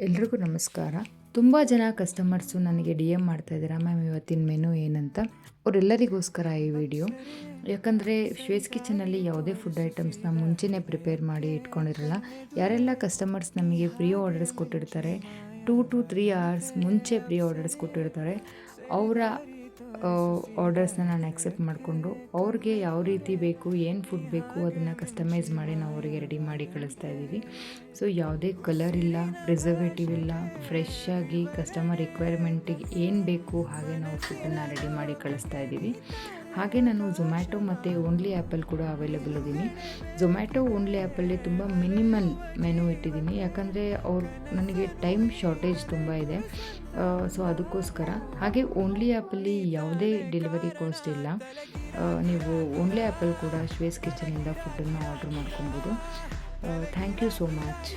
ಎಲ್ರಿಗೂ ನಮಸ್ಕಾರ. ತುಂಬ ಜನ ಕಸ್ಟಮರ್ಸು ನನಗೆ DM ಮಾಡ್ತಾಯಿದ್ದಾರೆ, ಮ್ಯಾಮ್ ಇವತ್ತಿನ ಮೆನು ಏನಂತ. ಅವರೆಲ್ಲರಿಗೋಸ್ಕರ ಈ ವಿಡಿಯೋ. ಯಾಕಂದರೆ ಶ್ವೇಸ್ ಕಿಚನಲ್ಲಿ ಯಾವುದೇ ಫುಡ್ ಐಟಮ್ಸ್ನ ಮುಂಚೆನೇ ಪ್ರಿಪೇರ್ ಮಾಡಿ ಇಟ್ಕೊಂಡಿರಲ್ಲ. ಯಾರೆಲ್ಲ ಕಸ್ಟಮರ್ಸ್ ನಮಗೆ ಪ್ರೀ ಆರ್ಡರ್ಸ್ ಕೊಟ್ಟಿರ್ತಾರೆ, 2 to 3 hours ಮುಂಚೆ ಪ್ರೀ ಆರ್ಡರ್ಸ್ ಕೊಟ್ಟಿರ್ತಾರೆ, ಅವರ ಆರ್ಡರ್ಸ್ನ ನಾನು ಆಕ್ಸೆಪ್ಟ್ ಮಾಡಿಕೊಂಡು ಅವ್ರಿಗೆ ಯಾವ ರೀತಿ ಬೇಕು, ಏನು ಫುಡ್ ಬೇಕು ಅದನ್ನು ಕಸ್ಟಮೈಸ್ ಮಾಡಿ ನಾವು ಅವರಿಗೆ ರೆಡಿ ಮಾಡಿ ಕಳಿಸ್ತಾ ಇದ್ದೀವಿ. ಸೊ ಯಾವುದೇ ಕಲರ್ ಇಲ್ಲ, ಪ್ರಿಸರ್ವೇಟಿವ್ ಇಲ್ಲ, ಫ್ರೆಶ್ ಆಗಿ ಕಸ್ಟಮರ್ ರಿಕ್ವೈರ್ಮೆಂಟಿಗೆ ಏನು ಬೇಕು ಹಾಗೆ ನಾವು ಫುಡ್ಡನ್ನು ರೆಡಿ ಮಾಡಿ ಕಳಿಸ್ತಾ ಇದ್ದೀವಿ. ಹಾಗೆ ನಾನು ಝೊಮ್ಯಾಟೊ ಮತ್ತು ಓನ್ಲಿ ಆ್ಯಪಲ್ಲಿ ಕೂಡ ಅವೈಲೇಬಲ್ ಇದ್ದೀನಿ. ಝೊಮ್ಯಾಟೊ ಓನ್ಲಿ ಆ್ಯಪಲ್ಲಿ ತುಂಬ ಮಿನಿಮಲ್ ಮೆನು ಇಟ್ಟಿದ್ದೀನಿ, ಯಾಕಂದರೆ ನನಗೆ ಟೈಮ್ ಶಾರ್ಟೇಜ್ ತುಂಬ ಇದೆ. ಸೊ ಅದಕ್ಕೋಸ್ಕರ. ಹಾಗೆ ಓನ್ಲಿ ಆ್ಯಪಲ್ಲಿ ಯಾವುದೇ ಡೆಲಿವರಿ ಕಾಸ್ಟ್ ಇಲ್ಲ. ನೀವು ಓನ್ಲಿ ಆ್ಯಪಲ್ಲಿ ಕೂಡ ಶ್ವೇಸ್ ಕಿಚನಿಂದ ಫುಡ್ಡನ್ನು ಆರ್ಡ್ರ್ ಮಾಡ್ಕೊಬೋದು. Thank you so much.